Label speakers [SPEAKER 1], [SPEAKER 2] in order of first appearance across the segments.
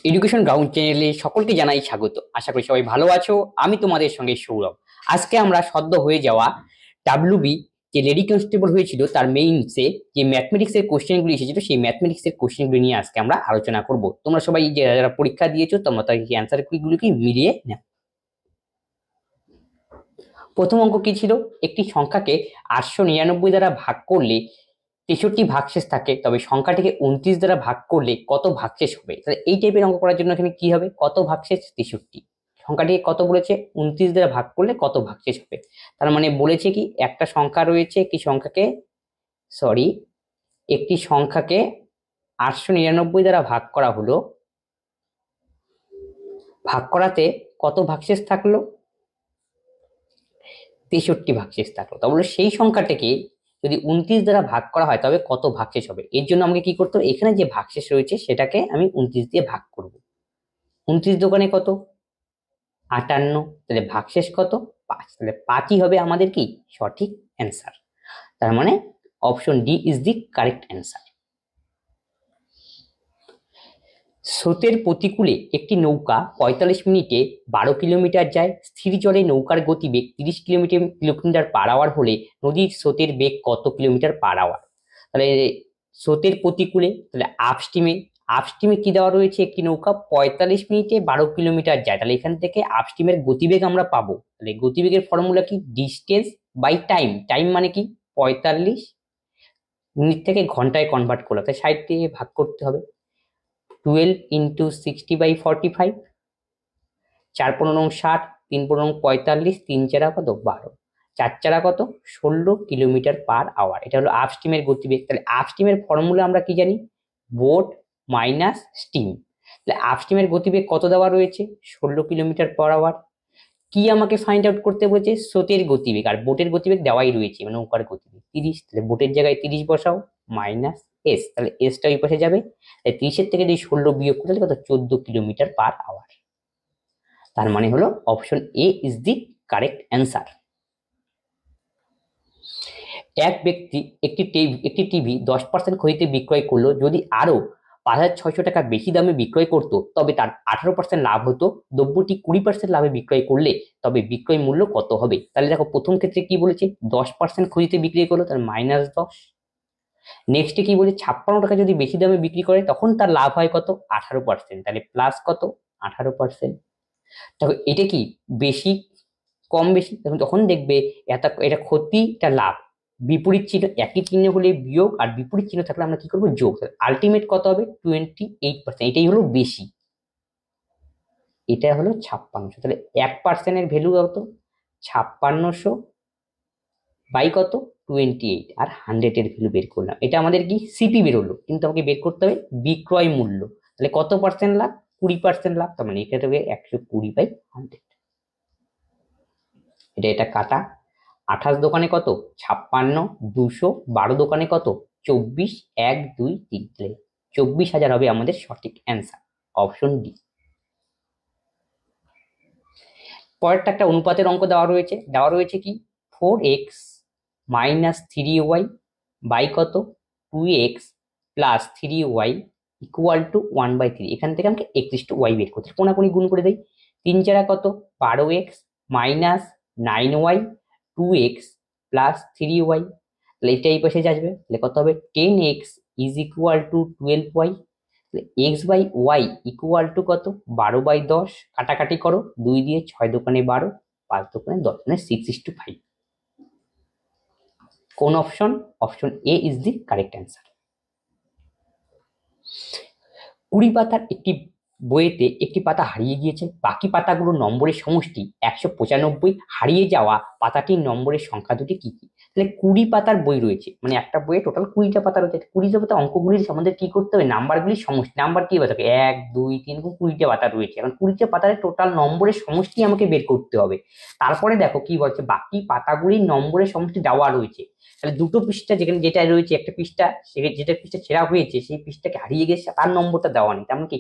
[SPEAKER 1] Education ground চ্যানেলে সকলকে জানাই স্বাগত। আশা করি সবাই ভালো আছো। আমি তোমাদের সঙ্গে সৌরভ। আজকে আমরা সদ্য হয়ে যাওয়া ডাব্লিউবি যে লেডি কনস্টেবল হয়েছিল তার মেইনসে যে ম্যাথমেটিক্স এর কোশ্চেনগুলি এসেছিল সেই ম্যাথমেটিক্স এর কোশ্চেনগুলি নিয়ে আজকে আমরা আলোচনা করব। তোমরা সবাই যারা যারা পরীক্ষা দিয়েছো তোমরা তার অ্যান্সার গুলিকে মিলিয়ে নাও। প্রথম অঙ্ক কি ছিল? একটি সংখ্যাকে 899 দ্বারা ভাগ করলে 63 ভাগশেষ থাকে, তবে সংখ্যাটিকে 29 দ্বারা ভাগ করলে কত ভাগশেষ হবে? তাহলে এই টাইপের অঙ্ক করার জন্য এখানে কি হবে? কত ভাগশেষ? 63। সংখ্যাটিকে কত বলেছে? 29 দ্বারা ভাগ করলে কত ভাগশেষ হবে? তার মানে বলেছে কি একটা সংখ্যা রয়েছে, একটি সংখ্যাকে 899 দ্বারা ভাগ করা হলো, ভাগ করাতে কত ভাগশেষ থাকলো? 63 ভাগশেষ থাকলো। তাহলে সেই সংখ্যাটাকে যদি 29 দ্বারা ভাগ করা হয় তবে কত ভাগশেষ হবে? এর জন্য আমাকে কি করতে হবে? এখানে যে ভাগশেষ রয়েছে সেটাকে আমি 29 দিয়ে ভাগ করব। 29 দোকানে কত? 58। তাহলে ভাগশেষ কত? 5। তাহলে 5ই হবে আমাদের কি সঠিক অ্যান্সার। তার মানে option D is the correct answer. স্রোতের প্রতিকূলে একটি নৌকা 45 মিনিটে 12 কিলোমিটার যায়। স্থির জলে নৌকার গতিবেগ 30 কিলোমিটার পার আওয়ার হলে নদীর স্রোতের বেগ কত কিলোমিটার পার আওয়ার? তাহলে স্রোতের প্রতিকূলে, তাহলে আপস্ট্রিমে কি দেওয়া রয়েছে? একটি নৌকা 45 মিনিটে 12 কিলোমিটার যায়। তাহলে এখান থেকে আপস্ট্রিমের গতিবেগ আমরা পাবো। তাহলে গতিবেগের ফর্মুলা কি? Distance by time. টাইম মানে কি? 45 মিনিট থেকে ঘন্টায় কনভার্ট করলাম, তাই 60 দিয়ে ভাগ করতে হবে। 12 ইন্টু 60/45, 4×15 60, 3×15 45, 3×4 কত? 12, 4×4 কত? 16 কিলোমিটার পার আওয়ার। এটা হলো আপস্ট্রিমের গতিবেগ। তাহলে আপস্ট্রিমের ফর্মুলা আমরা কি জানি? Boat minus steam. তাহলে আপস্ট্রিমের গতিবেগ কত দেওয়া রয়েছে? 16 কিলোমিটার পার আওয়ার। কি আমাকে ফাইন্ড আউট করতে বলেছে? স্রোতের গতিবেগ, আর বোটের গতিবেগ দেওয়াই রয়েছে, মানে নৌকার গতিবেগ 30। তাহলে বোটের জায়গায় 30 বসাও, মাইনাস এস। তাহলে এসটা ওই পাশে যাবে। 30-এর থেকে যদি 16 বিয়োগ করতে কত? 14 কিলোমিটার পার আওয়ার। তার মানে হলো option A is the correct answer. এক ব্যক্তি একটি টিভি 10% ক্ষতিতে বিক্রয় করলো। যদি আরো 5,600 টাকা বেশি দামে বিক্রয় করতো তবে তার 18% লাভ হতো। দ্রব্যটি 20% লাভে বিক্রয় করলে তবে বিক্রয় মূল্য কত হবে? তাহলে দেখো প্রথম ক্ষেত্রে কি বলেছে? 10% ক্ষতিতে বিক্রি করলো, তার -10। নেক্সটে কি বলে? 56 টাকা যদি বেশি দামে বিক্রি করে তখন তার লাভ হয় কত? 18%। তাহলে প্লাস কত? 18%। দেখো এটা কি বেশি কম বেশি? তখন দেখবে এটা ক্ষতি, এটা লাভ। বিপরীত চিহ্ন, একই চিহ্ন হলে বিয়োগ, আর বিপরীত চিহ্ন থাকলে আমরা কি করবো? যোগ। আলটিমেট কত হবে? 28%। এটাই হলো বেশি, এটা হলো 5600। তাহলে 1% ভ্যালু কত? 5600 বাই কত? 28। আর 100 এর ভ্যালু বের করলাম। এটা আমাদের কি সিপি বেরোলো, কিন্তু আমাকে বের করতে হবে বিক্রয় মূল্য। তাহলে কত পার্সেন্ট লাভ? 20% লাভ। তার মানে এটা হবে 120/100। এটা কাটা। 28 দোকানে কত? 56, 200, 12 দোকানে কত? 24, 1, 2, 3। তাহলে 24,000 হবে আমাদের সঠিক অ্যান্সার, অপশন ডি। পরেরটা একটা অনুপাতের অঙ্ক দেওয়া রয়েছে কি? 4x মাইনাস 3y বাই কত? 2x plus 3y equal to 1/3। এখান থেকে আমাকে x/y বের করতে, কোনাকুনি গুণ করে দেই। 3×4 কত? 12x minus 9y 2x plus 3y। তাহলে এটা এই পাশে আসবে, তাহলে কত হবে? 10x is equal two 12y। x/y equal to কত? 12/10। কাটাকাটি করো, 2 দিয়ে 6 দোকানে 12, 5 দোকানে 10, মানে 6:5। কোন option? Option A is the correct answer. 20 পাতার একটি বইয়েতে একটি পাতা হারিয়ে গিয়েছে। বাকি পাতাগুলোর নম্বরের সমষ্টি 195। হারিয়ে যাওয়া পাতাটির নম্বরের সংখ্যা দুটি কি কি? তাহলে 20 পাতার বই রয়েছে, মানে একটা বইয়ে টোটাল 20টা পাতা রয়েছে। 20টা পাতা অঙ্কগুলির আমাদের কি করতে হবে? নাম্বারগুলির সমষ্টি, নাম্বার কি হবে? 1, 2, 3, 20টা পাতা রয়েছে। এখন 20টা পাতার টোটাল নম্বরের সমষ্টি আমাকে বের করতে হবে। তারপরে দেখো কি বলছে, বাকি পাতাগুলির নম্বরের সমষ্টি দেওয়া রয়েছে। তাহলে দুটো পৃষ্ঠা যেখানে যেটা রয়েছে, একটা পৃষ্ঠা যেটা পৃষ্ঠা ছেঁড়া হয়েছে সেই পৃষ্ঠাকে হারিয়ে গেছে তার নম্বরটা দেওয়া নেই। তেমন কি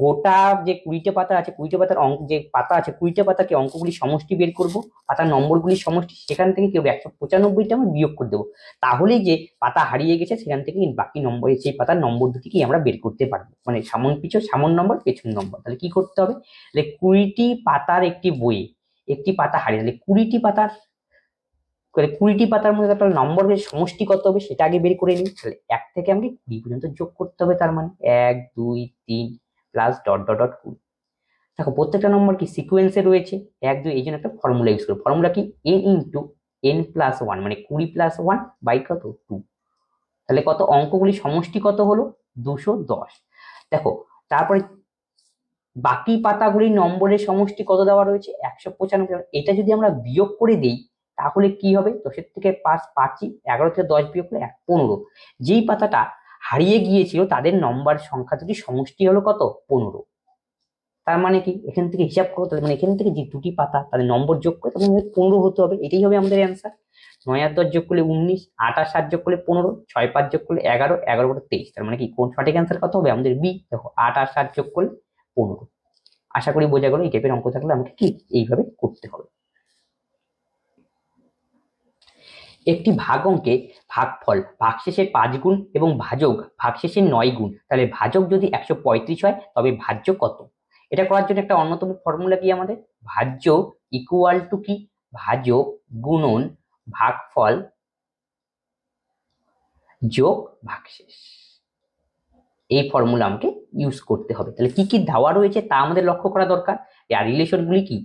[SPEAKER 1] গোটা যে 20টা পাতা আছে, 20টা পাতার অঙ্ক যে পাতা আছে 20টা পাতাকে অঙ্কগুলি সমষ্টি বের করব, পাতার নম্বরগুলি সমষ্টি, সেখান থেকে কি হবে 195টা আমরা বিয়োগ করে দেবো। তাহলেই যে পাতা হারিয়ে গেছে সেখান থেকে বাকি নম্বর, সেই পাতার নম্বর দুটিকে আমরা বের করতে পারবো, মানে সামন পিছু সামন নম্বর পেছন নম্বর। তাহলে কি করতে হবে, তাহলে 20টি পাতার একটি বইয়ে একটি পাতা হারিয়ে, তাহলে 20টি পাতার মধ্যে একটা নম্বরের সমষ্টি কত হবে সেটা আগে বের করে নিই। তাহলে 1 থেকে আমাকে 20 পর্যন্ত যোগ করতে হবে, তার মানে 1 2 3 প্লাস ডট ডট ডট 20। দেখো প্রত্যেকটা নম্বর কি সিকোয়েন্সে রয়েছে 1 2, এই জন্য একটা ফর্মুলা ইউজ করবো। ফর্মুলা কি n ইন্টু n প্লাস 1, মানে 20 প্লাস 1 বাই কত 2। তাহলে কত অঙ্কগুলি সমষ্টি কত হলো 210। দেখো তারপরে বাকি পাতাগুলির নম্বরের সমষ্টি কত দেওয়া রয়েছে 195। এটা যদি আমরা বিয়োগ করে দেই তাহলে কি হবে, 10 থেকে 5 5ই, 11 থেকে 10 বিয়োগ করলে 15। যেই পাতাটা হারিয়ে গিয়েছিল তাদের নম্বর সংখ্যা দুটি সমষ্টি হলো কত 15। তার মানে কি এখান থেকে হিসাব করো, তাহলে মানে এখান থেকে যে দুটি পাতা তাদের নম্বর যোগ করে তাহলে 15 হতে হবে। এটাই হবে আমাদের অ্যান্সার। 9 আর 10 যোগ করলে 19, 8 আর 7 যোগ করলে 15, 6 5 যোগ করলে 11, 11 করে 23। তার মানে কি কোন সঠিক অ্যান্সার কত হবে আমাদের বি। দেখো 8 আর 7 যোগ করলে 15। আশা করি বোঝা গেল। এই টাইপের অঙ্ক থাকলে আমাকে কি এইভাবে করতে হবে। একটি ভাগ অঙ্কে ভাগফল ভাগশেষের 5 গুণ এবং ভাজক ভাগশেষের 9 গুণ, তাহলে ভাজক যদি 135 হয় তবে ভাজ্য কত। এটা করার জন্য একটা অন্যতম ফর্মুলা কি আমাদের, ভাজ্য ইকুয়াল টু কি ভাজক গুণন ভাগফল যোগ ভাগশেষ। এই ফর্মুলা আমাকে ইউজ করতে হবে। তাহলে কি কি দেওয়া রয়েছে তা আমাদের লক্ষ্য করা দরকার। আর রিলেশনগুলি কি,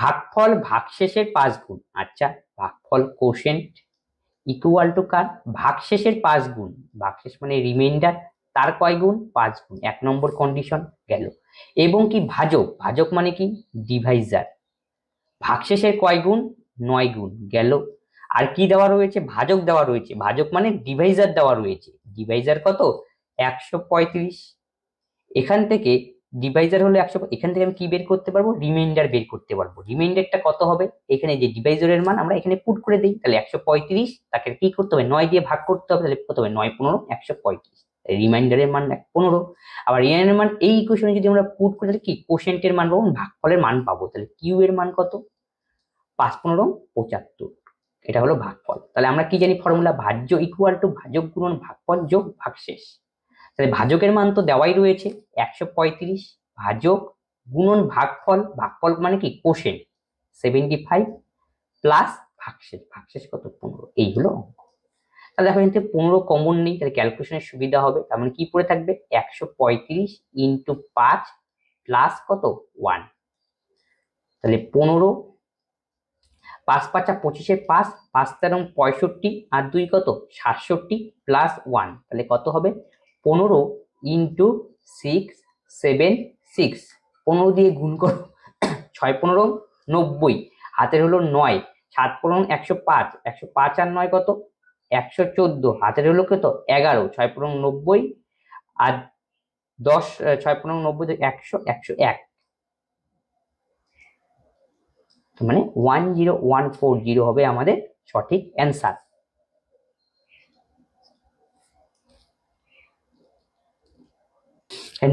[SPEAKER 1] ভাগফল ভাগশেষের 5 গুণ, আচ্ছা ভাগফল কোশেন্ট ইকুয়াল টু কার ভাগশেষের 5 গুণ, ভাগশেষ মানে রিমাইন্ডার, তার কয় গুণ 5 গুণ, 1 নম্বর কন্ডিশন গেল। এবং কি ভাজক, ভাজক মানে কি ডিভাইজার, ভাগশেষের কয় গুণ 9 গুণ গেল। আর কি দেওয়া রয়েছে, ভাজক দেওয়া রয়েছে, ভাজক মানে ডিভাইজার দেওয়া রয়েছে, ডিভাইজার কত 135। এখান থেকে ডিভাইজার হলো 100, এখান থেকে আমি কি বের করতে পারবো রিমাইন্ডার বের করতে পারবো। রিমাইন্ডারটা কত হবে, এখানে যে ডিভাইজারের মান আমরা এখানে পুট করে দিই, তাহলে 135 তাকে কি করতে হবে 9 দিয়ে ভাগ করতে হবে, তাহলে কত হবে 9 15 135। রিমাইন্ডারের মান 15। আবার রিমাইন্ডারের মান এই ইকুয়েশনে যদি আমরা পুট করে তাহলে কি কোশেন্টের মান পাবো, ভাগফলের মান পাবো। তাহলে কিউ এর মান কত 5 15 75। এটা হলো ভাগফল। তাহলে আমরা কি জানি ফর্মুলা, ভাজ্য ইকুয়াল টু ভাজক গুণন ভাগফল যোগ ভাগশেষ। তাহলে ভাজকের মান তো দেওয়াই রয়েছে 135, ভাজক গুণন ভাগফল, ভাগফল মানে কি কোশেন্ট 75 প্লাস ভাগশেষ, ভাগশেষ কত 15। এই হলো অঙ্ক। তাহলে দেখো এখানে 15 কমন নেই, তাহলে ক্যালকুলেশনের সুবিধা হবে। তার মানে কি পড়ে থাকবে 135 ইন্টু 5 প্লাস কত 1। তাহলে 15, 5 5 25, 5 5 13 65 আর 2 কত 67 প্লাস 1, তাহলে কত হবে 15 ইন্টু 6 7 6। 15 দিয়ে গুণ করো, 6 15 90, হাতের হলো 9, 7 15 105, 105 আর 9 কত 114, হাতের হলো কত 11, 6 15 90 আর 10 6 15 90 100 101, মানে 10140 হবে আমাদের সঠিক অ্যান্সার।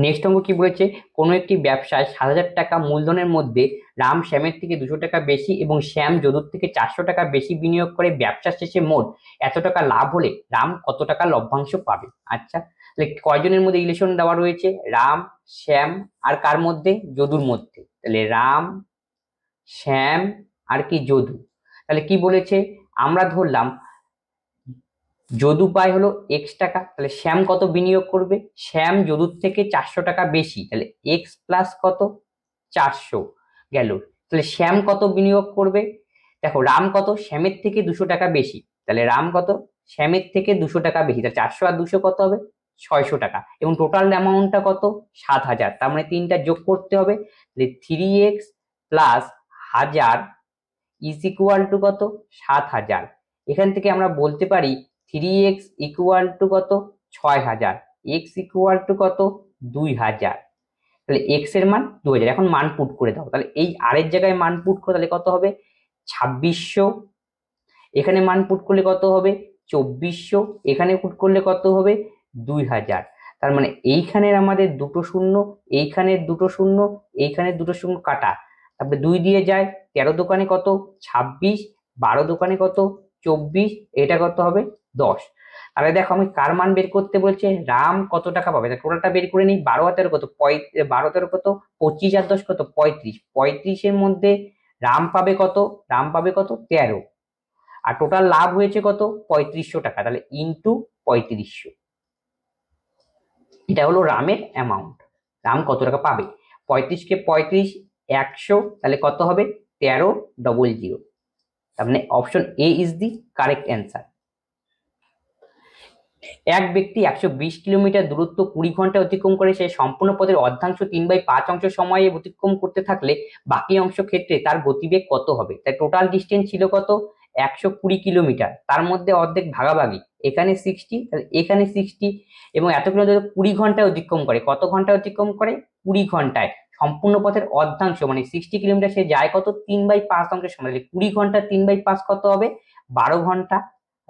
[SPEAKER 1] নেক্সট অঙ্ক কি বলেছে, কোনো একটি ব্যবসায় 7,000 টাকা মূলধনের মধ্যে রাম শ্যামের থেকে 200 টাকা বেশি এবং শ্যাম যদুর থেকে 400 টাকা বেশি বিনিয়োগ করে ব্যবসা শেষে মোট এত টাকা লাভ হলে রাম কত টাকা লভ্যাংশ পাবে। আচ্ছা তাহলে কয়জনের মধ্যে রিলেশন দেওয়া রয়েছে, রাম শ্যাম আর কার মধ্যে, যদুর মধ্যে। তাহলে রাম শ্যাম আর কি যদু। তাহলে কি বলেছে, আমরা ধরলাম যদু পায় হলো এক্স টাকা, তাহলে শ্যাম কত বিনিয়োগ করবে, শ্যাম যদুর থেকে 400 টাকা বেশি, তাহলে এক্স প্লাস কত 400 গেল। তাহলে শ্যাম কত বিনিয়োগ করবে, দেখো রাম কত শ্যামের থেকে 200 টাকা বেশি, তাহলে রাম কত শ্যামের থেকে 200 টাকা বেশি, তাহলে 400 আর 200 কত হবে 600 টাকা, এবং টোটাল অ্যামাউন্টটা কত 7,000। তার মানে তিনটা যোগ করতে হবে, তাহলে 3x plus 1000 is equal to কত 7,000। এখান থেকে আমরা বলতে পারি 3x ইকুয়াল টু কত 6,000, x ইকুয়াল টু কত 2,000। তাহলে x এর মান 2,000। এখন মান পুট করে দাও, তাহলে এই আর এর জায়গায় মান পুট করে তাহলে কত হবে 2600, এখানে মান পুট করলে কত হবে 2400, এখানে পুট করলে কত হবে 2000। তার মানে এইখানের আমাদের দুটো শূন্য, এইখানের দুটো শূন্য, এইখানের দুটো শূন্য কাটা, তারপরে 2 দিয়ে যায়, 13 দোকানে কত 26, 12 দোকানে কত 24, এটা কত হবে 10। তাহলে দেখো আমি কার মান বের করতে বলছে, রাম কত টাকা পাবে, টোটালটা বের করে নিই। 12 আর 13 কত 12 13 কত 25 আর 10 কত 35, 35-এর মধ্যে রাম পাবে কত, রাম পাবে কত 13, আর টোটাল লাভ হয়েছে কত 3500 টাকা, তাহলে ইন্টু 3500, এটা হলো রামের অ্যামাউন্ট। রাম কত টাকা পাবে, 35 কে 35 100, তাহলে কত হবে 1300। তার মানে option A is the correct answer. এক ব্যক্তি 120 কিলোমিটার দূরত্ব 20 ঘন্টায় অতিক্রম করে, সে সম্পূর্ণ পথের অর্ধাংশ 3/5 অংশ সময়ে অতিক্রম করতে থাকলে বাকি অংশ ক্ষেত্রে তার গতিবেগ কত হবে। তাই টোটাল ডিস্টেন্স ছিল কত 120 কিলোমিটার, তার মধ্যে অর্ধেক ভাগাভাগি, এখানে 60 তাহলে এখানে 60, এবং এত কিলোমিটার 20 ঘন্টায় অতিক্রম করে, কত ঘন্টায় অতিক্রম করে 20 ঘন্টায়, সম্পূর্ণ পথের অর্ধাংশ মানে 60 কিলোমিটার সে যায় কত 3/5 অংশের সময়, 20 ঘন্টা 3/5 কত হবে 12 ঘন্টা,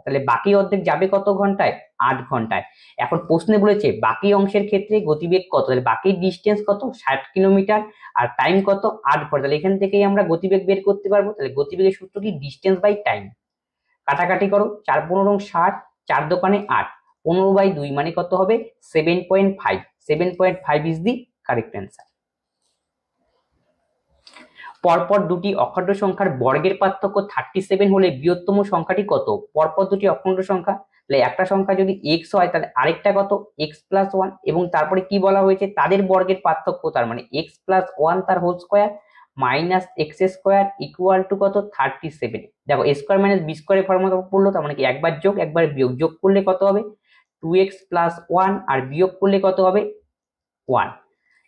[SPEAKER 1] তাহলে বাকি অর্ধেক যাবে কত ঘন্টায় 8 ঘন্টায়। এখন প্রশ্নে বলেছে বাকি অংশের ক্ষেত্রে গতিবেগ কত, তাহলে বাকি ডিস্টেন্স কত 60 কিলোমিটার আর টাইম কত 8 ঘন্টা, তাহলে এখান থেকেই আমরা গতিবেগ বের করতে পারবো। তাহলে গতিবেগের সূত্র কি ডিস্টেন্স বাই টাইম, কাটাকাটি করো 4 15 60, 4 দোকানে 8, 15/2 মানে কত হবে 7.5, 7.5 ইজ দি কারেক্ট অ্যান্সার। পরপর দুটি অখণ্ড সংখ্যার বর্গের পার্থক্য 37 হলে বৃহত্তম সংখ্যাটি কত। পরপর দুটি অখণ্ড সংখ্যা, তাহলে একটা সংখ্যা যদি x হয় তাহলে আরেকটা কত x+1, এবং তারপরে কি বলা হয়েছে তাদের বর্গের পার্থক্য, তার মানে x+1 তার whole square minus X square equal to কত 37। দেখো a স্কোয়ার মাইনাস বি স্কোয়ারের ফর্মুলা পড়লো, তার মানে কি একবার যোগ একবার বিয়োগ, যোগ করলে কত হবে 2x+1 আর বিয়োগ করলে কত হবে 1,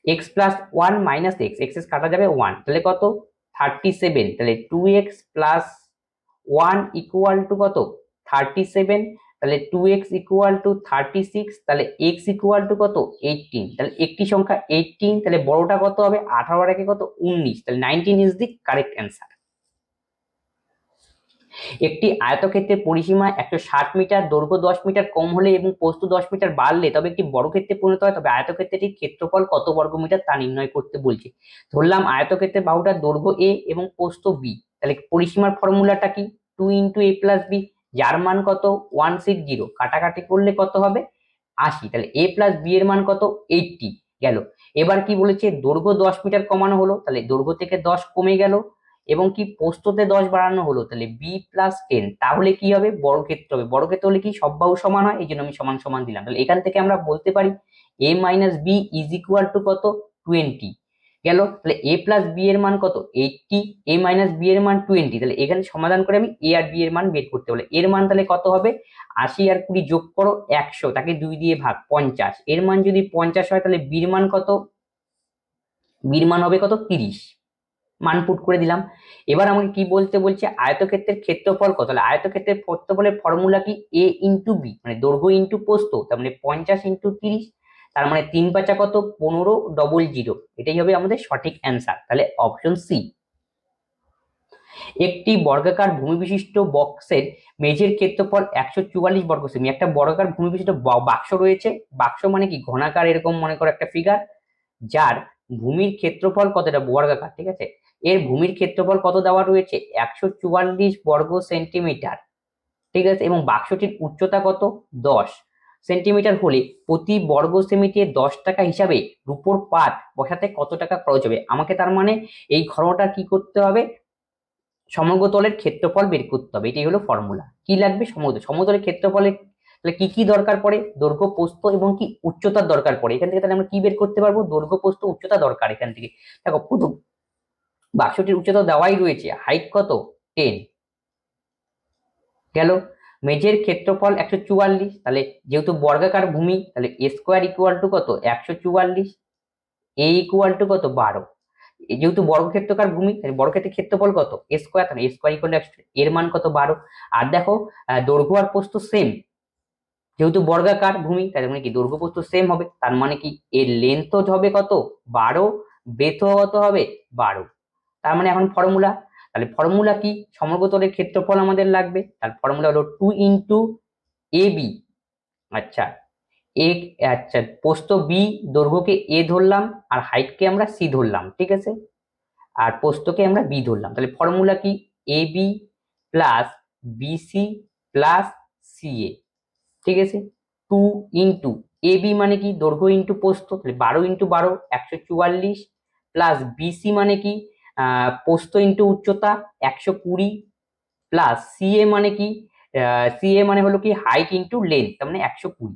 [SPEAKER 1] x+1 মাইনাস এক্স, এক্স কাটা যাবে 1, তাহলে কত 37, তাহলে 2x+1 ইকুয়াল টু কত 37, তাহলে 2x ইকুয়াল টু 36, তাহলে x ইকুয়াল টু কত 18, তাহলে একটি সংখ্যা 18, তাহলে বড়টা কত হবে 18 আর একে কত 19, তাহলে 19 ইজ দি কারেক্ট অ্যান্সার। একটি আয়তক্ষেত্রের পরিসীমা 160 মিটার, দৈর্ঘ্য 10 মিটার কম হলে এবং প্রস্থ 10 মিটার বাড়লে তবে একটি বর্গক্ষেত্রে পরিণত হয়, তবে আয়তক্ষেত্রটির ক্ষেত্রফল কত বর্গমিটার তা নির্ণয় করতে বলছে। ধরলাম আয়তক্ষেত্রের বাহুটার দৈর্ঘ্য a এবং প্রস্থ b, তাহলে পরিসীমার ফর্মুলাটা কি 2 × a + b, যার মান কত 160, কাটাকাটি করলে কত হবে 80, তাহলে a + b এর মান কত 80 গেল। এবার কি বলেছে দৈর্ঘ্য 10 মিটার কমানো হলো, তাহলে দৈর্ঘ্য থেকে 10 কমে গেল, এবং কি প্রস্থতে 10 বাড়ানো হলো, তাহলে b + 10, তাহলে কি হবে বর্গক্ষেত্র হবে। বর্গক্ষেত্র হলে কি সব বাহু সমান হয়, এই জন্য আমি সমান সমান দিলাম। তাহলে এখান থেকে আমরা বলতে পারি a - b = কত 20 গেল। তাহলে a + b এর মান কত 80, a - b এর মান 20, তাহলে এখানে সমাধান করে আমি a আর b এর মান বের করতে বলে। এর মান তাহলে কত হবে 80 আর 20 যোগ করো 100, তাকে 2 দিয়ে ভাগ 50, এর মান যদি 50 হয় তাহলে b এর মান কত, b এর মান হবে কত 30, মান পুট করে দিলাম। এবার আমাকে কি বলতে বলছে আয়তক্ষেত্রের ক্ষেত্রফল কত, তাহলে আয়তক্ষেত্রের ক্ষেত্রফলের ফর্মুলা কি a × b, মানে দৈর্ঘ্য ইন্টু প্রস্থ, তার মানে 50 × 30, তার মানে 3 × 5 কত 1500, এটাই হবে আমাদের সঠিক অ্যান্সার, তাহলে অপশন সি। একটি বর্গাকার ভূমি বিশিষ্ট বক্সের মেঝের ক্ষেত্রফল 144 বর্গ সেমি। একটা বর্গাকার ভূমি বিশিষ্ট বাক্স রয়েছে, বাক্স মানে কি ঘনাকার এরকম মনে করো একটা ফিগার, যার ভূমির ক্ষেত্রফল কত, এটা বর্গাকার ঠিক আছে, এর ভূমির ক্ষেত্রফল কত দেওয়া রয়েছে 144 বর্গ সেন্টিমিটার ঠিক আছে, এবং বাক্সটির উচ্চতা কত 10 সেন্টিমিটার হলে প্রতি বর্গ সেমিতে 10 টাকা হিসাবে রূপোর পাত বসাতে কত টাকা খরচ হবে। আমাকে তার মানে এই ঘনটা কি করতে হবে সমগ্র তলের ক্ষেত্রফল বের করতে হবে, এটাই হলো ফর্মুলা। কি লাগবে সমতলের ক্ষেত্রফলের, তাহলে কি কি দরকার পড়ে দৈর্ঘ্য প্রস্থ এবং কি উচ্চতার দরকার পড়ে, এখান থেকে তাহলে আমরা কি বের করতে পারবো দৈর্ঘ্য প্রস্থ উচ্চতা দরকার। এখান থেকে দেখো প্রথম বাক্সটির উচ্চতা দেওয়াই রয়েছে, হাইট কত 10 গেল। মেঝের ক্ষেত্রফল 144, তাহলে যেহেতু বর্গাকার ভূমি তাহলে a স্কোয়ার ইকুয়াল টু কত 144, a ইকুয়াল টু কত 12, যেহেতু বর্গক্ষেত্রকার ভূমি তাহলে বর্গক্ষেত্রের ক্ষেত্রফল কত a স্কোয়ার, তাহলে a স্কোয়ার ইকুয়াল টু এর মান কত 12। আর দেখো দৈর্ঘ্য আর প্রস্থ সেম, যেহেতু বর্গাকার ভূমি তার মানে কি দৈর্ঘ্য প্রস্থ সেম হবে, তার মানে কি এর লেন্থ হবে কত 12, ব্রেথ কত হবে 12। তার মানে এখন ফর্মুলা, তাহলে ফর্মুলা কি সমগ্র তলের ক্ষেত্রফল আমাদের লাগবে, তার ফর্মুলা হলো 2 × এ বি, আচ্ছা এ, আচ্ছা প্রস্থ বি, দৈর্ঘ্যকে এ ধরলাম আর হাইটকে আমরা সি ধরলাম, ঠিক আছে, আর প্রস্থকে আমরা বি ধরলাম। তাহলে ফর্মুলা কি, A B plus BC plus CA, ঠিক আছে। 2 ইন্টু এ বি মানে কি দৈর্ঘ্য ইন্টু প্রস্থ, তাহলে 12 ইন্টু 12 144, প্লাস বিসি মানে কি প্রস্থ ইন্টু উচ্চতা 120, প্লাস সিএ মানে কি সিএ মানে হলো কি হাইট ইন্টু লেন্থ, তার মানে 120।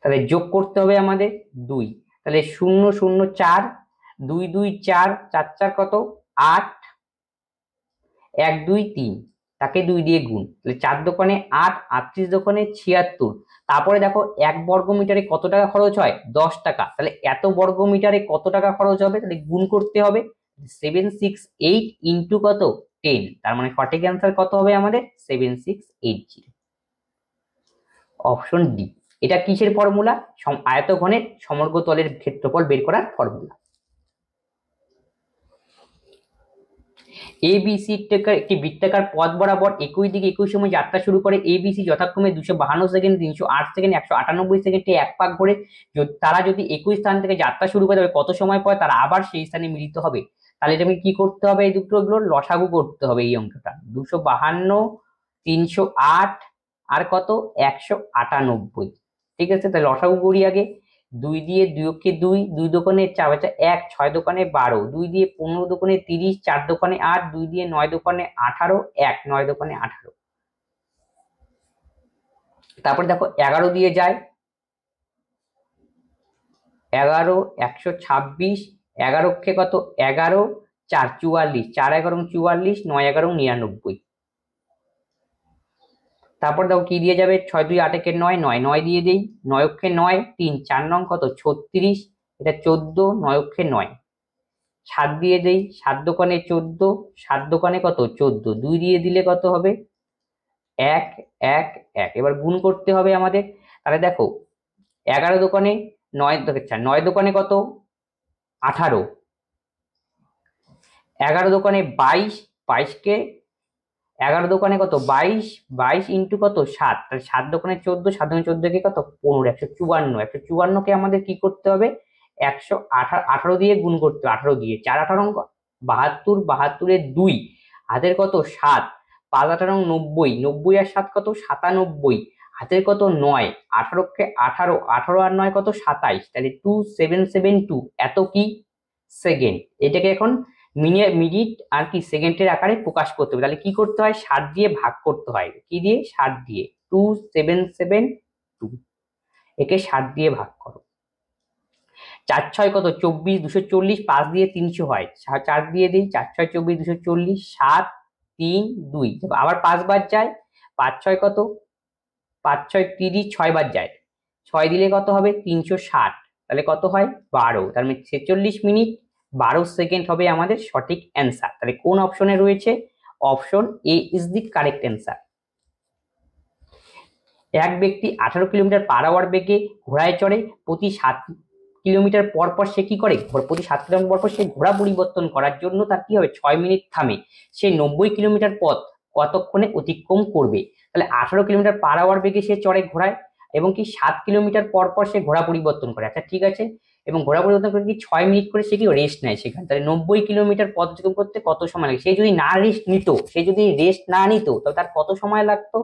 [SPEAKER 1] তাহলে যোগ করতে হবে আমাদের 2, তাহলে 0 0 4, 2 2 4, 4 4 কত 8, 1 2 3, তাকে 2 দিয়ে গুণ, তাহলে 4 দোকানে 8, 38 দোকানে 76। তারপরে দেখো 1 বর্গ মিটারে কত টাকা খরচ হয়, 10 টাকা। তাহলে এত বর্গ মিটারে কত টাকা খরচ হবে, তাহলে গুণ করতে হবে 768 ইন্টু কত 10, তার মানে সঠিক অ্যান্সার কত হবে আমাদের 7680, অপশন ডি। এটা কিসের ফর্মুলা, আয়তঘনের সমগ্র তলের ক্ষেত্রফল বের করার ফর্মুলা। এবিসি একটি বৃত্তাকার পথ বরাবর একই দিকে একই সময় যাত্রা শুরু করে। এবিসি যথাক্রমে 252 সেকেন্ড, 308 সেকেন্ড, 198 সেকেন্ডে এক পাক ঘুরে। তারা যদি একই স্থান থেকে যাত্রা শুরু করে তবে কত সময় পর তারা আবার সেই স্থানে মিলিত হবে। তাহলে এটা কি করতে হবে, এই দুটোগুলোর লসাগু করতে হবে। এই অঙ্কটা 252, 308 আর কত 198, ঠিক আছে। তাহলে লসাগু করি আগে, 2 দিয়ে 2 2, 2 দোকানে 4 1, 6 দোকানে 12, 2 দিয়ে 15 দোকানে 30, 4 দোকানে 8, 2 দিয়ে 9 দোকানে 18, 1 9 দোকানে 18। তারপর দেখো 11 দিয়ে যায়, 11 126, 11 কে কত 11, 4 44, 4 11 44, 9 11 99। তারপর দেখো কি দিয়ে যাবে, 6 2 8 একে 9, 9 9 দিয়ে দেই, 9 কে 9, 3 4 9 কত 36, এটা 14, 9 কে 9, 7 দিয়ে দেই, 7 দোকানে 14, 7 দোকানে কত 14, 2 দিয়ে দিলে কত হবে 1 1 1। এবার গুণ করতে হবে আমাদের। তাহলে দেখো 11 দোকানে 9, আচ্ছা 9 দোকানে কত 18, 11 দোকানে 22, 22 কে 11 দোকানে কত 22, 22 ইন্টু কত 7, তাহলে 7 দোকানে 14, 7 দোকানে 14 কে কত 15, 154, 154 কে আমাদের কি করতে হবে 118 দিয়ে গুণ করতে হবে, 18 দিয়ে 4 18 72, 72 এর 2 হাতের কত 7, 5 18 90, 90 আর 7 কত 97, হাতের কত 9, 18 কে 18, 18 আর 9 কত 27, তাহলে 2772 এত কি সেকেন্ড। এটাকে এখন মিনিট আর কি সেকেন্ডের আকারে প্রকাশ করতে হবে। তাহলে কি করতে হয় 60 দিয়ে ভাগ করতে হয়, কি দিয়ে 60 দিয়ে, 2772, একে 60 দিয়ে ভাগ করো। 4 6 কত 24, 240, 5 দিয়ে 300 হয়, 4 দিয়ে দিই, 4 6 24, 240, 7 3 2, আবার 5 বার যায়, 5 6 কত 5 6 30, 6 বার যায়, 6 দিলে কত হবে 360, তাহলে কত হয় 12, তার মানে 46 মিনিট 12 সেকেন্ড হবে আমাদের সঠিক অ্যান্সার। তাহলে কোন অপশনে রয়েছে, option A is the correct answer. এক ব্যক্তি 18 কিলোমিটার পার আওয়ার বেগে ঘোড়ায় চড়ে, প্রতি 7 কিলোমিটার পর পর সে কি করে, প্রতি 7 কিলোমিটার পর পর সে ঘোড়া পরিবর্তন করার জন্য তার কি হবে 6 মিনিট থামে। সে 90 কিলোমিটার পথ কতক্ষণে অতিক্রম করবে। তাহলে 18 কিলোমিটার পার আওয়ার বেগে সে চড়ে ঘোড়ায়, এবং কি 7 কিলোমিটার পর পর সে ঘোড়া পরিবর্তন করে, আচ্ছা ঠিক আছে, এবং ঘোড়া পরিবর্তন করে কি 6 মিনিট করে সে কি রেস্ট নেয় সেখানে। তাহলে 90 কিলোমিটার পথ অতিক্রম করতে কত সময় লাগে, সে যদি না রেস্ট নিত, সে যদি রেস্ট না নিত তাহলে তার কত সময় লাগতো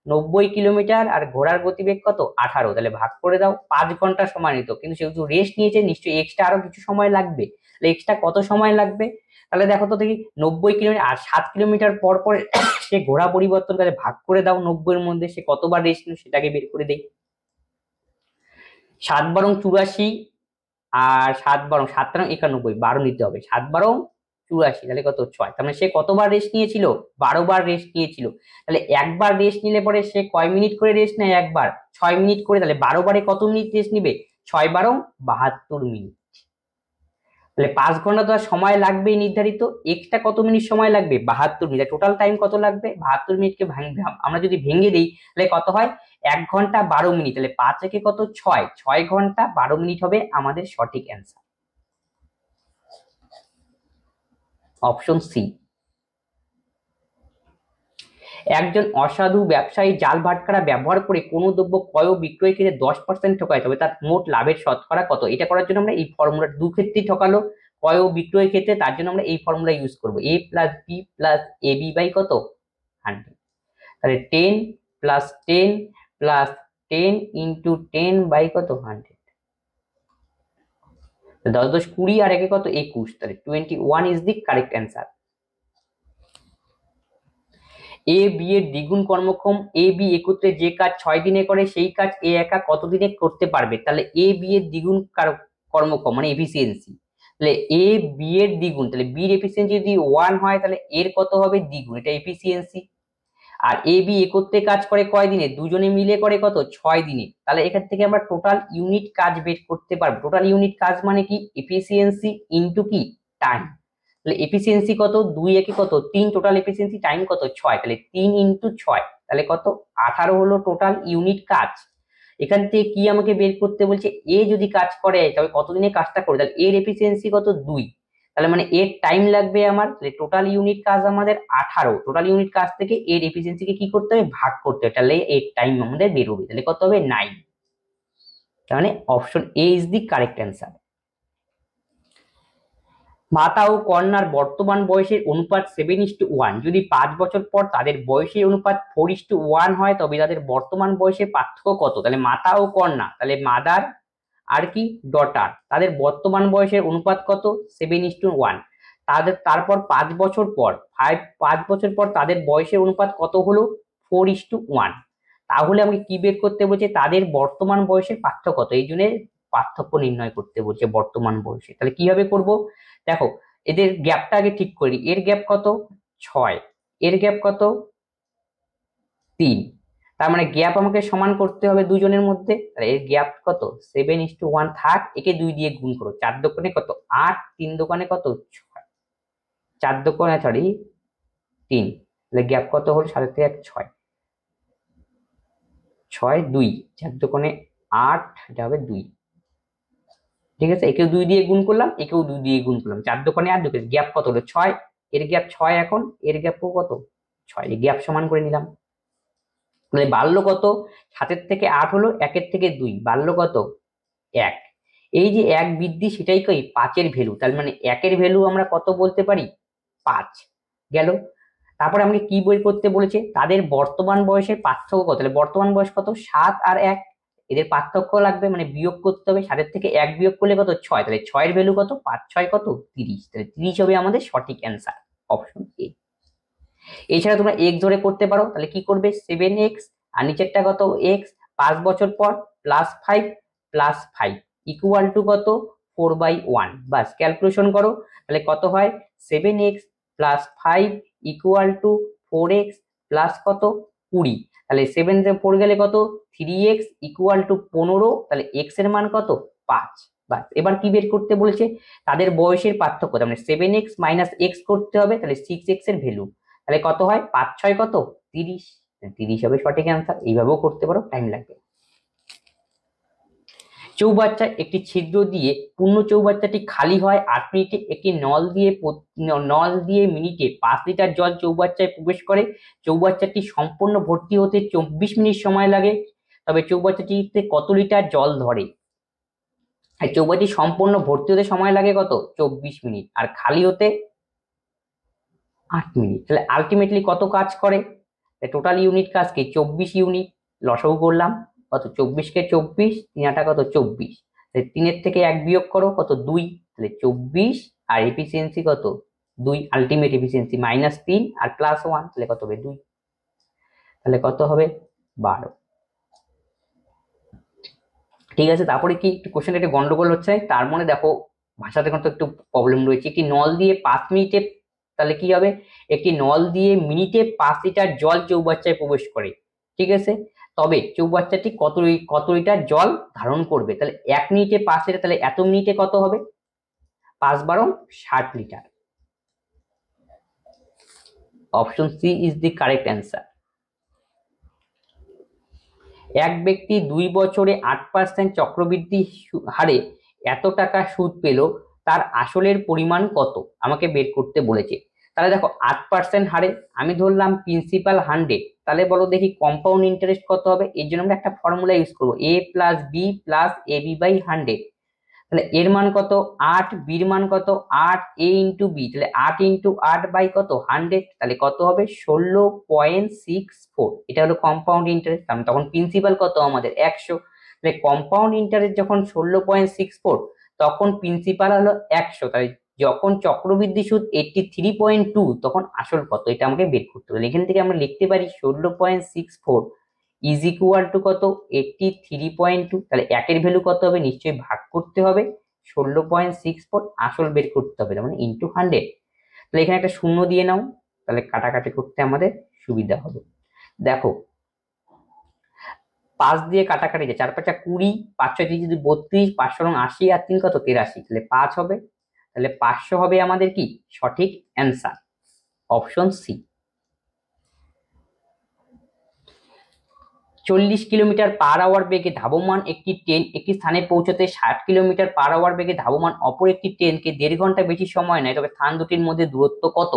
[SPEAKER 1] 90 কিলোমিটার, আর ঘোড়ার গতিবেগ কত 18, তাহলে ভাগ করে দাও, 5 ঘন্টা সময় নিত, কিন্তু সেহেতু রেস্ট নিয়েছে নিশ্চয়ই এক্সট্রা আরো কিছু সময় লাগবে। তাহলে এক্সট্রা কত সময় লাগবে, তাহলে দেখো তো দেখি 90 কিলোমিটার আর 7 কিলোমিটার পর পর সে ঘোড়া পরিবর্তন করে, ভাগ করে দাও 90 এর মধ্যে সে কতবার রেস্ট নিল সেটাকে বের করে দেই। 7 বারং 84, আর 7 বারং 7 বারং 91, 12 নিতে হবে, 7 বারং 84, তাহলে কত 6, তার মানে সে কতবার রেস্ট নিয়েছিল 12 বার রেস্ট নিয়েছিল। তাহলে একবার রেস্ট নিলে পরে সে কয় মিনিট করে রেস্ট নেয়, একবার 6 মিনিট করে, তাহলে 12 বারে কত মিনিট রেস্ট নিবে 6 বারং 72 মিনিট। তাহলে 5 ঘন্টা তো আর সময় লাগবেই নির্ধারিত, এক্সট্রা কত মিনিট সময় লাগবে 72 মিনিট, টোটাল টাইম কত লাগবে 72 মিনিটকে আমরা যদি ভেঙে দিই তাহলে কত হয় 1 ঘন্টা 12 মিনিট, তাহলে 5 একে কত 6, 6 ঘন্টা 12 মিনিট হবে আমাদের সঠিক অ্যান্সার, অপশন সি। একজন অসাধু ব্যবসায়ী জাল ভাটকারা ব্যবহার করে কোনো দ্রব্য ক্রয় ও বিক্রয় ক্ষেত্রে 10% ঠকায়, তবে তার মোট লাভের শতকরা কত? এটা করার জন্য আমরা এই ফর্মুলা, দু ক্ষেত্রেই ঠকালো, ক্রয় ও বিক্রয় ক্ষেত্রে, তার জন্য আমরা এই ফর্মুলা ইউজ করবো, a plus B plus A B by কত 100। তাহলে 10 প্লাস 10 প্লাস 10 ইন্টু 10 বাই কত 100। 10 10 20 আর একে কত 21, তাহলে 21 is the correct answer. A B এর দ্বিগুণ কর্মক্ষম, এ বি একত্রে যে কাজ 6 দিনে করে সেই কাজ এ একা কত দিনে করতে পারবে? তাহলে এ বি এর দ্বিগুণ কর্মক্ষম মানে এফিসিয়েন্সি, তাহলে এ বি এর দ্বিগুণ, তাহলে বি এর এফিসিয়েন্সি যদি 1 হয় তাহলে এর কত হবে দ্বিগুণ, এটা এফিসিয়েন্সি। আর এ বি একত্রে কাজ করে কয় দিনে? দুজনে মিলে করে কত 6 দিনে, তাহলে এখান থেকে আমরা টোটাল ইউনিট কাজ বের করতে পারবো। টোটাল ইউনিট কাজ মানে কি? এফিসিয়েন্সি ইনটু কি টাইম, তাহলে এফিসিয়েন্সি কত 2 একে কত 3, টোটাল এফিসিয়েন্সি টাইম কত 6, তাহলে 3 ইনটু 6 তাহলে কত 18 হলো টোটাল ইউনিট কাজ। এখান থেকে কি আমাকে বের করতে বলছে? এ যদি কাজ করে তবে কতদিনে কাজটা করে, তাহলে এর এফিসিয়েন্সি কত 2, তাহলে মানে এর টাইম লাগবে আমার, তাহলে টোটাল ইউনিট কাজ আমাদের 18, টোটাল ইউনিট কাজ থেকে এর এফিসিয়েন্সিকে কি করতে হবে ভাগ করতে হবে, তাহলে এর টাইম আমাদের বেরোবে, তাহলে কত হবে 9। তার মানে option A is the correct answer. মাতা ও কন্যার বর্তমান বয়সের অনুপাত 7:1, যদি 5 বছর পর তাদের বয়সের অনুপাত 4:1 হয় তবে তাদের বর্তমান বয়সের পার্থক্য কত? তাহলে মাতা ও কন্যা, তাহলে মাদার আর কি ডটার, তাদের বর্তমান বয়সের অনুপাত কত 7:1, তাদের তারপর 5 বছর পর 5 বছর পর তাদের বয়সের অনুপাত কত হলো 4:1, তাহলে আমাকে কি বের করতে বলছে? তাদের বর্তমান বয়সের পার্থক্য কত, এই জন্য পার্থক্য নির্ণয় করতে বলছে বর্তমান বয়সে। তাহলে কিভাবে করব? দেখো এদের গ্যাপটা আগে ঠিক করি, এর গ্যাপ কত 6, এর গ্যাপ কত 3, তার মানে গ্যাপ আমাকে সমান করতে হবে দুজনের মধ্যে, তাহলে এর গ্যাপ কত 7:1 থাক, একে 2 দিয়ে গুণ করো, 4 দোকানে কত 8, 3 দোকানে কত 6, 4 দোকানে সরি 3, তাহলে গ্যাপ কত হলো 7 থেকে 1 6, 6 2, 4 দোকানে 8, এটা হবে 2, ঠিক আছে, একেও 2 দিয়ে গুণ করলাম, একেও 2 দিয়ে গুণ করলাম, 4 দোকানে 8, 2 গ্যাপ কত হলো 6, এর গ্যাপ 6, এখন এর গ্যাপও কত 6, এই গ্যাপ সমান করে নিলাম। মানে বাড়লো কত 7 থেকে 8 হলো, 1 থেকে 2 বাড়লো কত 1, এই যে 1 বৃদ্ধি সেটাই কই 5 এর ভ্যালু, তার মানে 1 এর ভ্যালু আমরা কত বলতে পারি 5 গেল। তারপরে আমাকে কি বই করতে বলেছে? তাদের বর্তমান বয়সের পার্থক্য কত, তাহলে বর্তমান বয়স কত 7 আর 1, এদের পার্থক্য লাগবে মানে বিয়োগ করতে হবে, 7 থেকে 1 বিয়োগ করলে কত 6, তাহলে 6 এর ভ্যালু কত 5 6 কত 30, তাহলে 30 হবে আমাদের সঠিক অ্যান্সার, অপশন এ। এছাড়া তোমরা এক্স ধরে করতে পারো, তাহলে কি করবে 7x আর নিচেরটা কত এক্স, 5 বছর পর +5 +5 ইকুয়াল টু কত 4/1, বাস ক্যালকুলেশন করো, তাহলে কত হয় 7x + 5 equal to 4x plus কত 20, তাহলে 7 থেকে 4 গেলে কত 3x ইকুয়াল টু 15, তাহলে x এর মান কত 5, বাস। এবার কি বের করতে বলেছে? তাদের বয়সের পার্থক্য, তার মানে 7x - x করতে হবে, তাহলে 6x এর ভ্যালু, তাহলে কত হয় 5 6 কত 30, 30 হবে সঠিক অ্যান্সার। এইভাবেও করতে পারো, টাইম লাগবে। চৌবাচ্চা একটি ছিদ্র দিয়ে পূর্ণ চৌবাচ্চাটি খালি হয় 8 মিনিটে, একটি নল দিয়ে মিনিটে 5 লিটার জল চৌবাচ্চায় প্রবেশ করে, চৌবাচ্চাটি সম্পূর্ণ ভর্তি হতে 24 মিনিট সময় লাগে, তবে চৌবাচ্চাটিতে কত লিটার জল ধরে? চৌবাচ্চাটি সম্পূর্ণ ভর্তি হতে সময় লাগে কত 24 মিনিট, আর খালি হতে 8 মিনিট, তাহলে আলটিমেটলি কত কাজ করে? টোটাল ইউনিট কাজ কি 24 ইউনিট, লসাগু করলাম কত 24 কে 24, 3 8 কত 24, তাহলে 3 এর থেকে 1 বিয়োগ করো কত 2, তাহলে 24 আর এফিসিয়েন্সি কত 2, আলটিমেট এফিসিয়েন্সি -3 আর +1, তাহলে কত হবে 2, তাহলে কত হবে 12, ঠিক আছে। তারপরে কি একটু কোশ্চেনটা একটু গন্ডগোল হচ্ছে, তার মানে দেখো ভাষাতে কিন্তু একটু প্রবলেম রয়েছে। একটি নল দিয়ে 5 মিনিটে, তাহলে কি হবে একটি নল দিয়ে মিনিটে 5 লিটার জল চৌবাচ্চায় প্রবেশ করে, ঠিক আছে, তবে চৌবাচ্চাটি কত লিটার জল ধারণ করবে? তাহলে 1 মিনিটে 5 লিটার, তাহলে এত মিনিটে কত হবে 5 12 60 litre, option C is the correct answer. এক ব্যক্তি 2 বছরে 8% চক্রবৃদ্ধি হারে এত টাকা সুদ পেল, তার আসলের পরিমাণ কত আমাকে বের করতে বলেছে। তাহলে দেখো 8% হারে আমি ধরলাম প্রিন্সিপাল 100, তাহলে বলো দেখি কম্পাউন্ড ইন্টারেস্ট কত হবে। এর জন্য আমরা একটা ফর্মুলা ইউজ করবো, a plus B plus A B by 100। তাহলে এর মান কত 8, বির মান কত 8, এ ইন্টু বি, তাহলে 8 ইন্টু 8 বাই কত 100, তাহলে কত হবে 16.64। এটা হলো কম্পাউন্ড ইন্টারেস্ট। তখন প্রিন্সিপাল কত আমাদের 100, তাহলে কম্পাউন্ড ইন্টারেস্ট যখন 16.64 তখন প্রিন্সিপাল হলো 100, তাহলে যখন চক্রবৃদ্ধি সুদ 83.2 তখন আসল কত, এটা আমাকে বের করতে হবে। এখান থেকে আমরা লিখতে পারি 16.64 ইজ ইকুয়াল টু কত 83.2। তাহলে একের ভ্যালু কত হবে, নিশ্চয়ই ভাগ করতে হবে 16.64, আসল বের করতে হবে মানে ইন্টু 100। তাহলে এখানে একটা শূন্য দিয়ে নাও, তাহলে কাটাকাটি করতে আমাদের সুবিধা হবে। দেখো 5 দিয়ে কাটাকাটি যায়, 4 5 20, 5 6 যদি 32, 5 রং 80 আর 3 কত 83, তাহলে 5 হবে। তাহলে 500 হবে আমাদের কি সঠিক answer, option C. 40 kilometre per hour বেগে ধাবমান একটি ট্রেন একটি স্থানে পৌঁছতে 60 কিলোমিটার পার আওয়ার বেগে ধাবমান অপর একটি ট্রেনকে 1.5 ঘন্টা বেশি সময় নেয়, তবে স্থান দুটির মধ্যে দূরত্ব কত।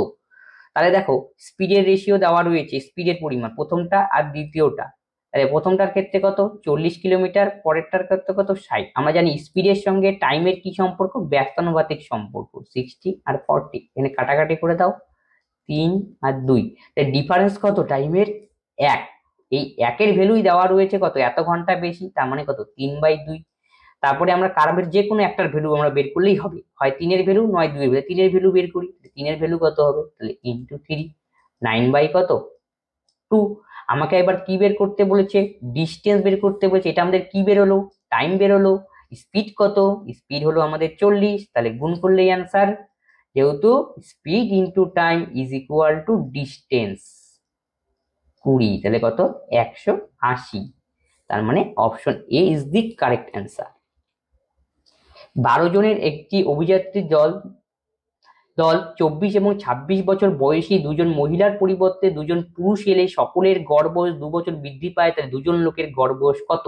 [SPEAKER 1] তাহলে দেখো স্পিডের রেশিও দেওয়া রয়েছে, স্পিডের পরিমাণ প্রথমটা আর দ্বিতীয়টা। তাহলে প্রথমটার ক্ষেত্রে কত 40 কিলোমিটার, পরেরটার ক্ষেত্রে কত 60। আমরা জানি স্পিডের সঙ্গে টাইমের কি সম্পর্ক, ব্যস্তানুপাতিক সম্পর্ক, 60 আর 40। এখানে কাটাকাটি করে দাও 3 আর 2, ডিফারেন্স কত টাইমের 1। এই একের ভ্যালুই দেওয়া রয়েছে কত এত ঘন্টা বেশি, তার মানে কত 3/2। তারপরে আমরা কার্ভের যে কোনো একটার ভ্যালু আমরা বের করলেই হবে, হয় 3-এর ভ্যালু নয় 2-এর ভ্যালু। 3-এর ভ্যালু বের করি, 3-এর ভ্যালু কত হবে, তাহলে ইন্টু 3, 9 বাই কত 2। আমাকে এবার কি বের করতে বলেছে, ডিস্টেন্স বের করতে বলেছে। এটা আমাদের কি বের হলো, টাইম বের হলো। স্পিড কত, স্পিড হলো আমাদের 40, তাহলে গুণ করলেই অ্যান্সার। যেহেতু speed into time is equal two distance 20, তাহলে কত 180। তার মানে option A is the correct answer. 12 জনের একটি অভিযাত্রী দল 24 এবং 26 বছর বয়সী দুজন মহিলার পরিবর্তে দুজন পুরুষ এলে সকলের গড় বয়স 2 বছর বৃদ্ধি পায়, তাহলে দুজন লোকের গড় বয়স কত।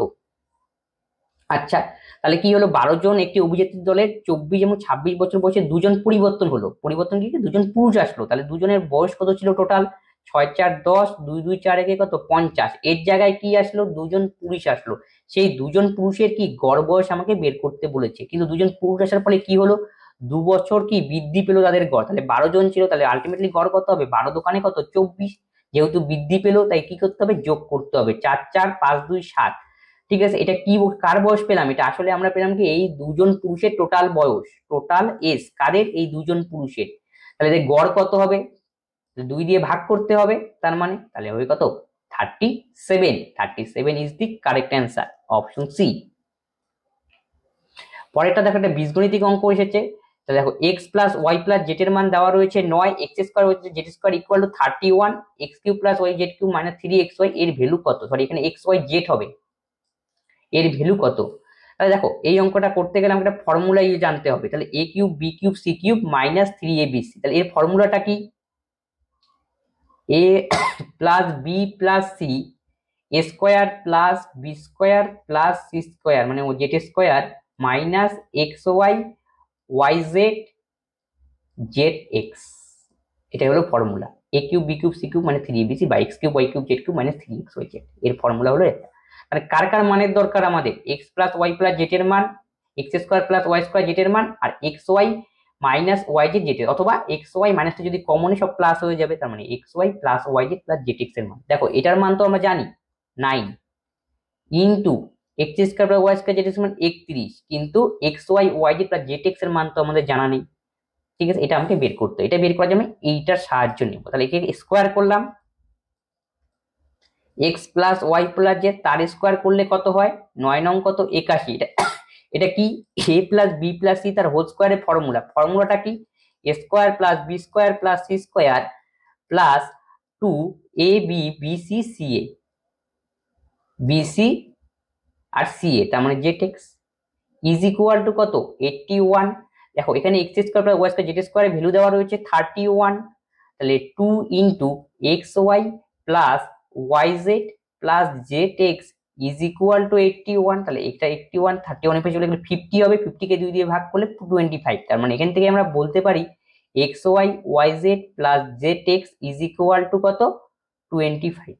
[SPEAKER 1] আচ্ছা তাহলে কি হলো, 12 জন একটি অভিযাত্রী দলের 24 এবং 26 বছর বয়সে দুজন পরিবর্তন হলো, পরিবর্তন কি দুজন পুরুষ আসলো, তাহলে দুজনের বয়স কত ছিল টোটাল 6 4 10, 2 2 4 একে কত 50। এর জায়গায় কি আসলো, দুজন পুরুষ আসলো। সেই দুজন পুরুষের কি গড় বয়স আমাকে বের করতে বলেছে, কিন্তু দুজন পুরুষ আসার ফলে কি হলো 2 বছর কি বৃদ্ধি পেলো তাদের গড়। তাহলে 12 জন ছিল, তাহলে আলটিমেটলি গড় কত হবে 12 দোকানে কত 24। যেহেতু বৃদ্ধি পেলো তাই কি করতে হবে, যোগ করতে হবে, 4 4 5 2 7। ঠিক আছে, এটা কি কার বয়স পেলাম, এটা আসলে আমরা পেলাম কি এই দুজন পুরুষের টোটাল বয়স, টোটাল এজ কাদের, এই দুজন পুরুষের। তাহলে এদের গড় কত হবে, 2 দিয়ে ভাগ করতে হবে, তার মানে তাহলে হবে কত 37। 37 is the correct answer, option C. পরেরটা দেখো একটা বীজগণিতিক অঙ্ক এসেছে। তাহলে দেখো X plus Y plus Z এর মান দেওয়া রয়েছে 9, এক্স স্কোয়ার হচ্ছে Z square equal to 31, X cube plus Y Z cube minus 3xy এর ভ্যালু কত। সরি এখানে এক্স ওয়াই জেড হবে, এর ভ্যালু কত। তাহলে দেখো এই অঙ্কটা করতে গেলে আমাকে একটা ফর্মুলা জানতে হবে। তাহলে A cube B cube C cube minus 3abc, তাহলে এর ফর্মুলাটা কি, A plus B plus C square plus B square plus C square মানে ও Z square minus X Y Y Z Z X, এটা হলো formula. A cube B cube C cube মানে 3abc বা X cube Y cube Z cube minus 3xy Z, এর formula হলো এটা। মানে কার কার মানের দরকার আমাদের, x plus Y plus Z এর মান, X square plus Y square Z এর মান, আর X Y minus Y Z Z এর, অথবা এক্স ওয়াই মাইনাসটা যদি কমনে সব প্লাস হয়ে যাবে, তার মানে X Y plus Y Z plus Z X এর মান। দেখো এটার মান তো আমরা জানি 9 into X square plus Y square Z X মান 31, কিন্তু X Y Y Z plus Z X এর মান তো আমাদের জানা নেই। ঠিক আছে, এটা আমাকে বের করতে, এটা বের করার জন্য এইটার সাহায্য নেব। তাহলে একে স্কোয়ার করলাম, X plus Y plus Z তার স্কোয়ার করলে কত হয় 9 9 কত 81। এটা এটা কি A plus B plus C তার হোল স্কোয়ারের ফর্মুলা, ফর্মুলাটা কি A square plus B square plus C square plus 2ab bc ca, bc আর ca তার মানে Z X is equal to কত 81। দেখো এখানে X square plus Y square Z স্কোয়ারের ভ্যালু দেওয়া রয়েছে 31, তাহলে 2 into X Y plus Y Z plus Z X is equal to 81। তাহলে এটা 81, 31 এ চলে গেলে 50 হবে, 50 কে 2 দিয়ে ভাগ করলে 25। তার মানে এখান থেকে আমরা বলতে পারি X Y Y Z plus Z X is equal to কত 25।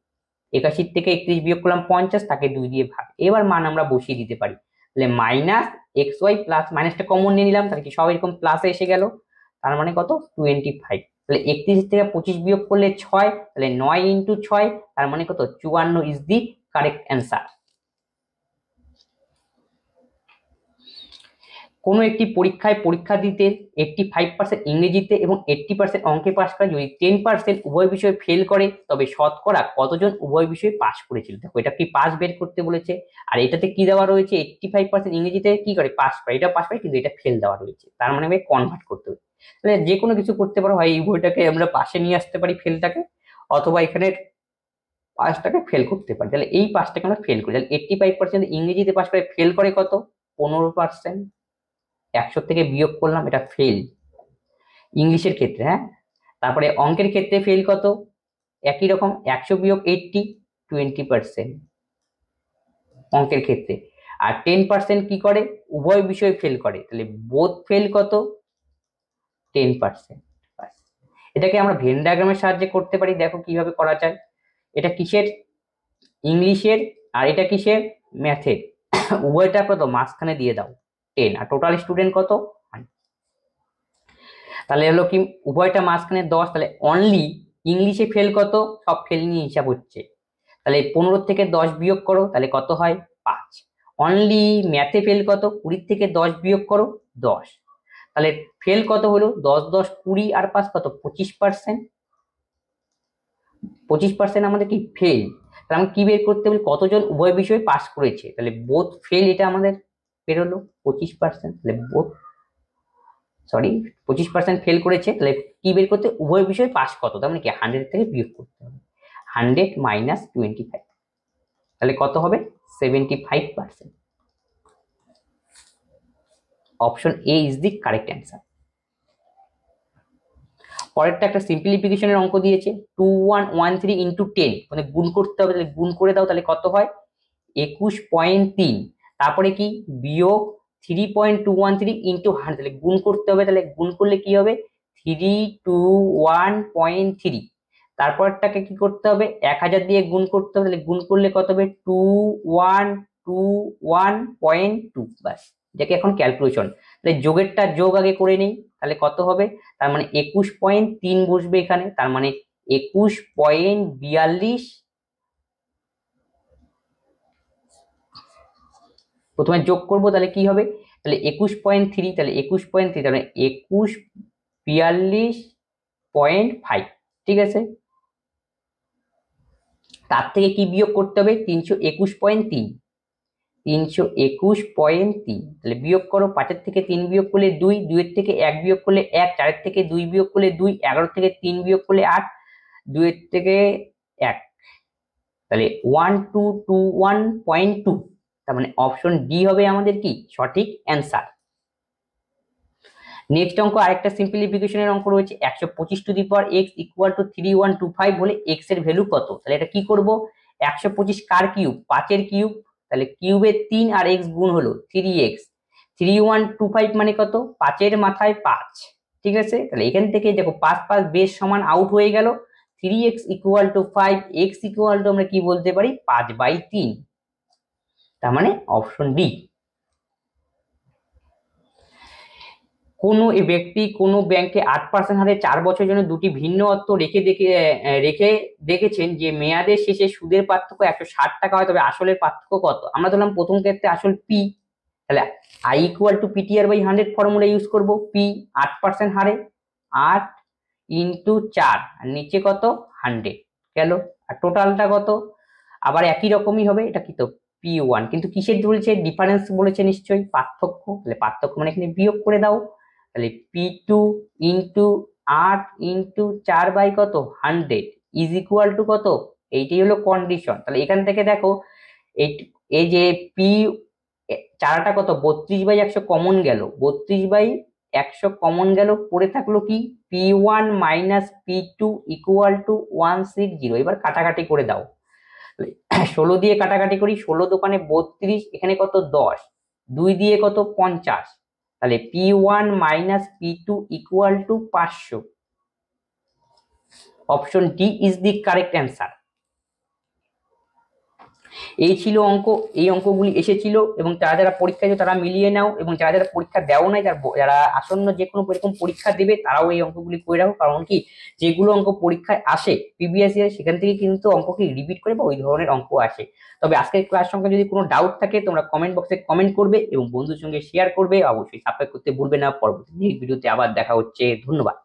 [SPEAKER 1] 81 থেকে 31 বিয়োগ করলাম 50, তাকে 2 দিয়ে ভাগ। এবার মান আমরা বসিয়ে দিতে পারি, তাহলে মাইনাস এক্স ওয়াই প্লাস মাইনাসটা কমন নিয়ে নিলাম, তাহলে কি সব এরকম প্লাসে এসে গেল, তার মানে কত 25। তাহলে 31 থেকে 25 বিয়োগ করলে 6, তাহলে 9 ইন্টু 6, তার মানে কত 54 ইজ দি কারেক্ট অ্যান্সার। কোনো একটি পরীক্ষায় পরীক্ষার্থীদের 85% ইংরেজিতে এবং 80% অঙ্কে পাশ করে, যদি 10% উভয় বিষয়ে ফেল করে তবে শতকরা কতজন উভয় বিষয়ে পাশ করেছিল। দেখো এটা কি পাস বের করতে বলেছে, আর এটাতে কি দেওয়া রয়েছে 85% ইংরেজিতে কি করে পাস করে, এটা পাস করে কিন্তু এটা ফেল দেওয়া রয়েছে, তার মানে আমি কনভার্ট করতে হবে। তাহলে যে কোনো কিছু করতে পারো, হয় এই উভয়টাকে আমরা পাশে নিয়ে আসতে পারি ফেলটাকে, অথবা এখানে পাসটাকে ফেল করতে পারি। তাহলে এই পাসটাকে আমরা ফেল করি, তাহলে 85% ইংরেজিতে পাস করে ফেল করে কত 15%, 100 থেকে বিয়োগ করলাম, এটা ফেল ইংলিশের ক্ষেত্রে। হ্যাঁ, তারপরে অঙ্কের ক্ষেত্রে ফেল কত একই রকম, 100 বিয়োগ 80 20% অঙ্কের ক্ষেত্রে। আর 10% কি করে উভয় বিষয়ে ফেল করে, তাহলে বোথ ফেল কত 10%। এটাকে আমরা ভেন ডায়াগ্রামের সাহায্যে করতে পারি, দেখো কিভাবে করা যায়। এটা কিসের, ইংলিশের, আর এটা কিসের, ম্যাথের। উভয়টা কত মাঝখানে দিয়ে দাও 10, আর টোটাল স্টুডেন্ট কত 1। তাহলে হলো কি উভয়টা মাঝখানে 10, তাহলে অনলি ইংলিশে ফেল কত, সব ফেল নিয়ে হিসাব হচ্ছে, তাহলে 15 থেকে 10 বিয়োগ করো, তাহলে কত হয় 5। অনলি ম্যাথে ফেল কত, 20 থেকে 10 বিয়োগ করো 10, তাহলে ফেল কত হলো 10 10 20 আর 5 কত 25%। 25% আমাদের কি ফেল, তাহলে আমরা কি বের করতে হবে কতজন উভয় বিষয়ে পাস করেছে, তাহলে বোথ ফেল, এটা আমাদের বেরোলো 25%। তাহলে বোথ 25% ফেল করেছে, তাহলে কি বের করতে উভয় বিষয়ে পাস কত, তার মানে কি 100 থেকে বিয়োগ করতে হবে, 100 মাইনাস 25, তাহলে কত হবে 75%। Option A is the correct answer. পরেরটা একটা সিম্পলিফিকেশনের অঙ্ক দিয়েছে, 2113 ইন্টু 10, মানে গুণ করতে হবে, তাহলে গুণ করে দাও, তাহলে কত হয় 21.3, তারপরে কি বিয়োগ 3.213 ইন্টু 100, তাহলে গুণ করতে হবে, তাহলে গুণ করলে কি হবে 321.3, তারপরটাকে কি করতে হবে 1000 দিয়ে গুণ করতে হবে, তাহলে গুণ করলে কত হবে 2121.2, বাস এটাকে এখন ক্যালকুলেশন। তাহলে যোগেরটা যোগ আগে করে নেই, তাহলে কত হবে, তার মানে 21.3 বসবে এখানে, তার মানে 21.42, প্রথমে যোগ করব, তাহলে কি হবে, তাহলে 21.3, তাহলে 21.3, তাহলে 2142.5, ঠিক আছে। তার থেকে কি বিয়োগ করতে হবে 321.3, 321.3, তাহলে বিয়োগ করো, 5-এর থেকে 3 বিয়োগ করলে 2, 2-এর থেকে 1 বিয়োগ করলে 1, 4-এর থেকে 2 বিয়োগ করলে 2, 11 থেকে 3 বিয়োগ করলে 8, 2-এর থেকে 1, তাহলে 1221.2, তার মানে অপশন ডি হবে আমাদের কি সঠিক অ্যান্সার। নেক্সট অঙ্ক আরেকটা সিম্পলিফিকেশনের অঙ্ক রয়েছে, 125 to the power x equal to 3125 হলে এক্স এর ভ্যালু কত। তাহলে এটা কি করব, 125 কার কিউব 5-এর কিউব, তাহলে কিউবের 3 আর এক্স গুণ হলো 3x, 3125 মানে কত 5-এর মাথায় 5, ঠিক আছে। তাহলে এখান থেকে দেখো 5 5 বেশ সমান আউট হয়ে গেল, 3x equal to 5, x equal to আমরা কি বলতে পারি 5/3, তার মানে অপশন ডি। কোনো ব্যক্তি কোনো ব্যাংকে 8% হারে 4 বছরের জন্য দুটি ভিন্ন অর্থ রেখে দেখেছেন যে মেয়াদের শেষে সুদের পার্থক্য 160 টাকা হয়, তবে আসলের পার্থক্য কত। আমরা ধরলাম প্রথম ক্ষেত্রে আসল পি, তাহলে I equal to PTR/100 formula use করব, পি 8% হারে 8 ইন্টু 4, আর নিচে কত 100 গেল, আর টোটালটা কত আবার একই রকমই হবে, এটা কি তো P1, কিন্তু কিসের বলেছে ডিফারেন্স বলেছে নিশ্চয়ই পার্থক্য, তাহলে পার্থক্য মানে এখানে বিয়োগ করে দাও, তাহলে P2 ইন্টু 8 ইন্টু 4 বাই কত 100 ইজ ইকুয়াল টু কত, এইটাই হলো কন্ডিশন। তাহলে এখান থেকে দেখো এই যে পি চারাটা কত 32/100 কমন গেল, 32/100 কমন গেল, পড়ে থাকলো কি P1 minus P2 equal to 160। এবার কাটাকাটি করে দাও, 16 দিয়ে কাটাকাটি করি, 16 দোকানে 32, এখানে কত 10, 2 দিয়ে কত 50, তাহলে P1 minus P2 equal to 500। Option D is the correct answer. এই ছিল অঙ্ক, এই অঙ্কগুলি এসেছিল এবং যারা যারা পরীক্ষা দিও তারা মিলিয়ে নাও, এবং যারা যারা পরীক্ষা দেও নাই, যারা আসন্ন যে কোনো এরকম পরীক্ষা দেবে তারাও এই অঙ্কগুলি করে রাখো, কারণ কি যেগুলো অঙ্ক পরীক্ষায় আসে প্রিভিয়াস ইয়ার সেখান থেকে কিন্তু অঙ্ককে রিপিট করে বা ওই ধরনের অঙ্ক আসে। তবে আজকের ক্লাস সঙ্গে যদি কোনো ডাউট থাকে তোমরা কমেন্ট বক্সে কমেন্ট করবে এবং বন্ধুর সঙ্গে শেয়ার করবে, অবশ্যই সাবস্ক্রাইব করতে ভুলবে না। পরবর্তী ভিডিওতে আবার দেখা হচ্ছে, ধন্যবাদ।